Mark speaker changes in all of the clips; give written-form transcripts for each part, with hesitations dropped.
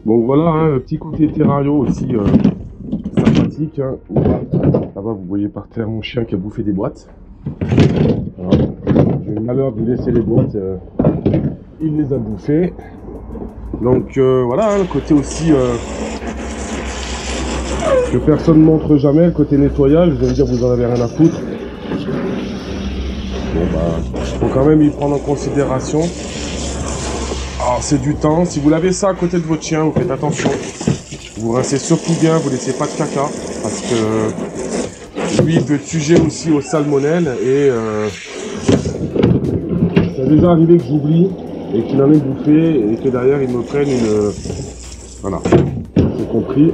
Speaker 1: Donc voilà, hein, le petit côté terrario aussi sympathique. Hein. Là-bas, vous voyez par terre mon chien qui a bouffé des boîtes. Voilà. J'ai eu le malheur de laisser les boîtes, il les a bouffées. Donc voilà, hein, le côté aussi que personne ne montre jamais, le côté nettoyage. Vous allez me dire, vous en avez rien à foutre. Bon bah, faut quand même y prendre en considération. Alors c'est du temps, si vous lavez ça à côté de votre chien, vous faites attention. Vous rincez surtout bien, vous laissez pas de caca, parce que lui il peut être sujet aussi aux salmonelles et ça a déjà arrivé que j'oublie et qu'il en ait bouffé et que derrière il me prenne une... Voilà, c'est compris.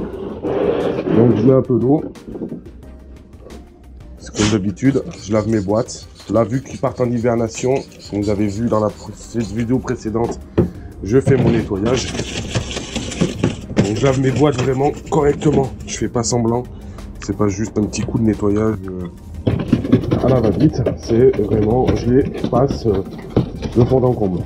Speaker 1: Donc je mets un peu d'eau. C'est comme d'habitude, je lave mes boîtes. Là, vu qu'ils partent en hibernation, comme vous avez vu dans la vidéo précédente, je fais mon nettoyage. Donc je lave mes boîtes vraiment correctement. Je fais pas semblant. C'est pas juste un petit coup de nettoyage à la va-vite. C'est vraiment, je les passe de fond en comble.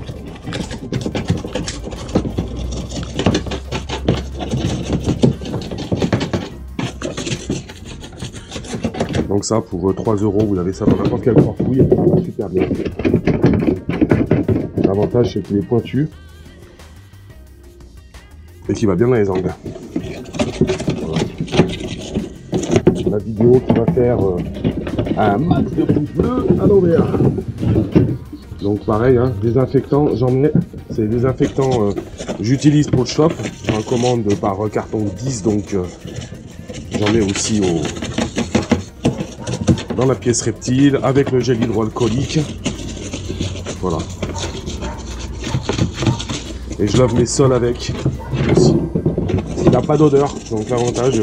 Speaker 1: Donc ça, pour 3 €, vous avez ça dans n'importe quelle farfouille, ça va super bien. L'avantage, c'est qu'il est pointu et qu'il va bien dans les angles. Voilà. La vidéo qui va faire un max de pouces bleus à l'envers. Donc pareil, hein, désinfectant, j'en mets. C'est des désinfectants j'utilise pour le shop. J'en commande par carton 10, donc j'en mets aussi dans la pièce reptile avec le gel hydroalcoolique. Voilà. Et je lave mes sols avec aussi. Il n'a pas d'odeur, donc l'avantage.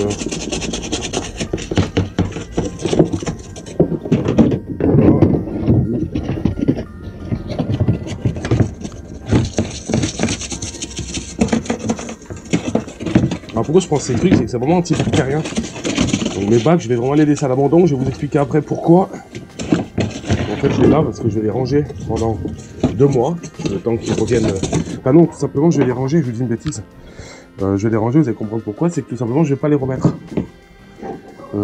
Speaker 1: Alors pourquoi je pense que c'est le truc, c'est que c'est vraiment antibactérien. Donc mes bacs, je vais vraiment les laisser à l'abandon. Je vais vous expliquer après pourquoi. En fait, je les lave parce que je vais les ranger pendant 2 mois, le temps qu'ils reviennent. Enfin non, tout simplement, je vais les ranger. Je vous dis une bêtise. Je vais les ranger. Vous allez comprendre pourquoi. C'est que tout simplement, je vais pas les remettre.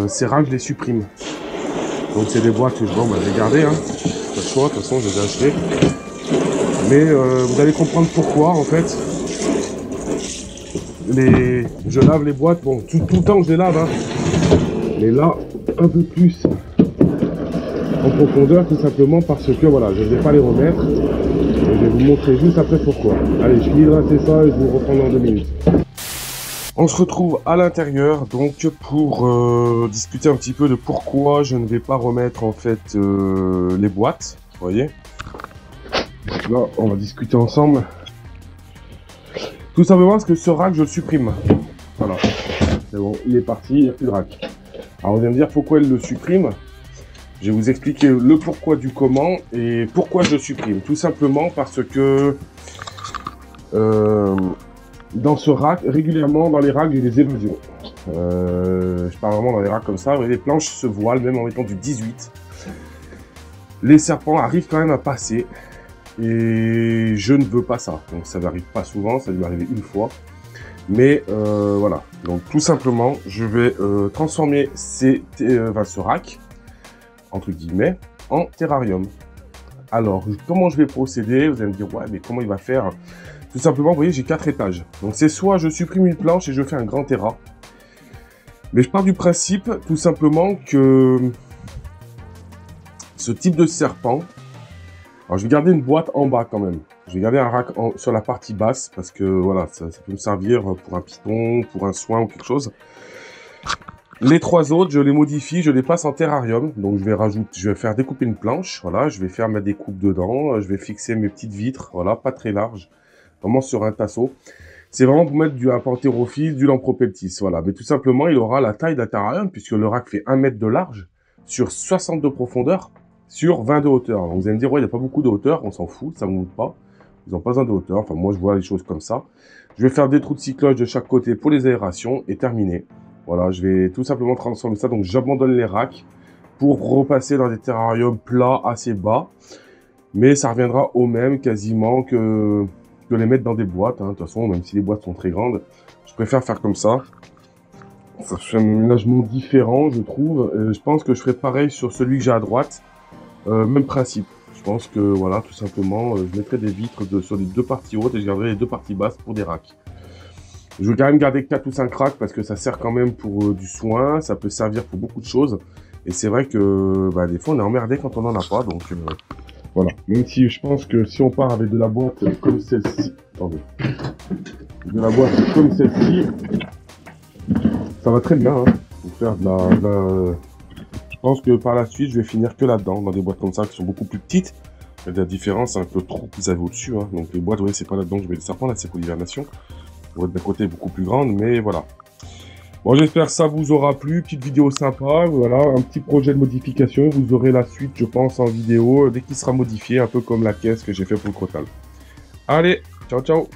Speaker 1: Ces racks, je les supprime. Donc c'est des boîtes que je vais garder. Hein. Pas de choix. De toute façon, je les ai achetées. Mais vous allez comprendre pourquoi, en fait. Je lave les boîtes. Bon, tout le temps que je les lave. Hein. Mais là, un peu plus en profondeur, tout simplement parce que voilà, je ne vais pas les remettre. Et je vais vous montrer juste après pourquoi. Allez, je finis de rincer ça et je vous reprends dans 2 minutes. On se retrouve à l'intérieur donc pour discuter un petit peu de pourquoi je ne vais pas remettre en fait les boîtes. Vous voyez. Donc là, on va discuter ensemble. Tout simplement parce que ce rack, je le supprime. Voilà. C'est bon, il est parti, il n'y a plus de rack. Alors vous allez me dire pourquoi elle le supprime. Je vais vous expliquer le pourquoi du comment et pourquoi je supprime. Tout simplement parce que dans ce rack, régulièrement dans les racks, j'ai des évasions. Je parle vraiment dans les racks comme ça, les planches se voilent, même en mettant du 18. Les serpents arrivent quand même à passer et je ne veux pas ça. Donc ça n'arrive pas souvent, ça lui arriver une fois. Mais voilà, donc tout simplement, je vais transformer ce rack, entre guillemets, en terrarium. Alors, comment je vais procéder? Vous allez me dire, ouais, mais comment il va faire? Tout simplement, vous voyez, j'ai 4 étages. Donc c'est soit je supprime une planche et je fais un grand terra. Mais je pars du principe, tout simplement, que ce type de serpent... Alors je vais garder une boîte en bas quand même. Je vais garder un rack sur la partie basse parce que voilà, ça peut me servir pour un python, pour un soin ou quelque chose. Les 3 autres, je les modifie, je les passe en terrarium. Donc je vais faire découper une planche, voilà, je vais faire ma découpe dedans, je vais fixer mes petites vitres, voilà, pas très larges, vraiment sur un tasseau. C'est vraiment pour mettre un panthérophile, du lampropeltis, voilà. Mais tout simplement, il aura la taille d'un terrarium puisque le rack fait 1 mètre de large sur 60 de profondeur. Sur 20 de hauteur. Donc vous allez me dire, ouais, il n'y a pas beaucoup de hauteur, on s'en fout, ça ne monte pas. Ils n'ont pas besoin de hauteur, enfin moi je vois les choses comme ça. Je vais faire des trous de cycloche de chaque côté pour les aérations et terminer. Voilà, je vais tout simplement transformer ça, donc j'abandonne les racks pour repasser dans des terrariums plats assez bas. Mais ça reviendra au même quasiment que les mettre dans des boîtes. Hein. De toute façon, même si les boîtes sont très grandes, préfère faire comme ça. Ça fait un aménagement différent, je trouve. Je pense que je ferai pareil sur celui que j'ai à droite. Même principe. Je pense que, voilà, tout simplement, je mettrai des vitres sur les deux parties hautes et je garderai les deux parties basses pour des racks. Je vais quand même garder 4 ou 5 racks parce que ça sert quand même pour du soin. Ça peut servir pour beaucoup de choses. Et c'est vrai que, bah, des fois, on est emmerdé quand on n'en a pas. Donc, voilà. Même si je pense que si on part avec de la boîte comme celle-ci... Attendez. De la boîte comme celle-ci... Ça va très bien, hein, pour faire de la... Je pense que par la suite, je vais finir que là-dedans, dans des boîtes comme ça qui sont beaucoup plus petites. Il y a de la différence, un peu trop qu'ils avaient au-dessus, hein. Donc les boîtes, vous voyez, c'est pas là-dedans que je mets les serpents, là, c'est pour l'hivernation. Les boîtes d'un côté beaucoup plus grande, mais voilà. Bon, j'espère que ça vous aura plu. Petite vidéo sympa, voilà, un petit projet de modification. Vous aurez la suite, je pense, en vidéo, dès qu'il sera modifié, un peu comme la caisse que j'ai fait pour le Crotale. Allez, ciao, ciao!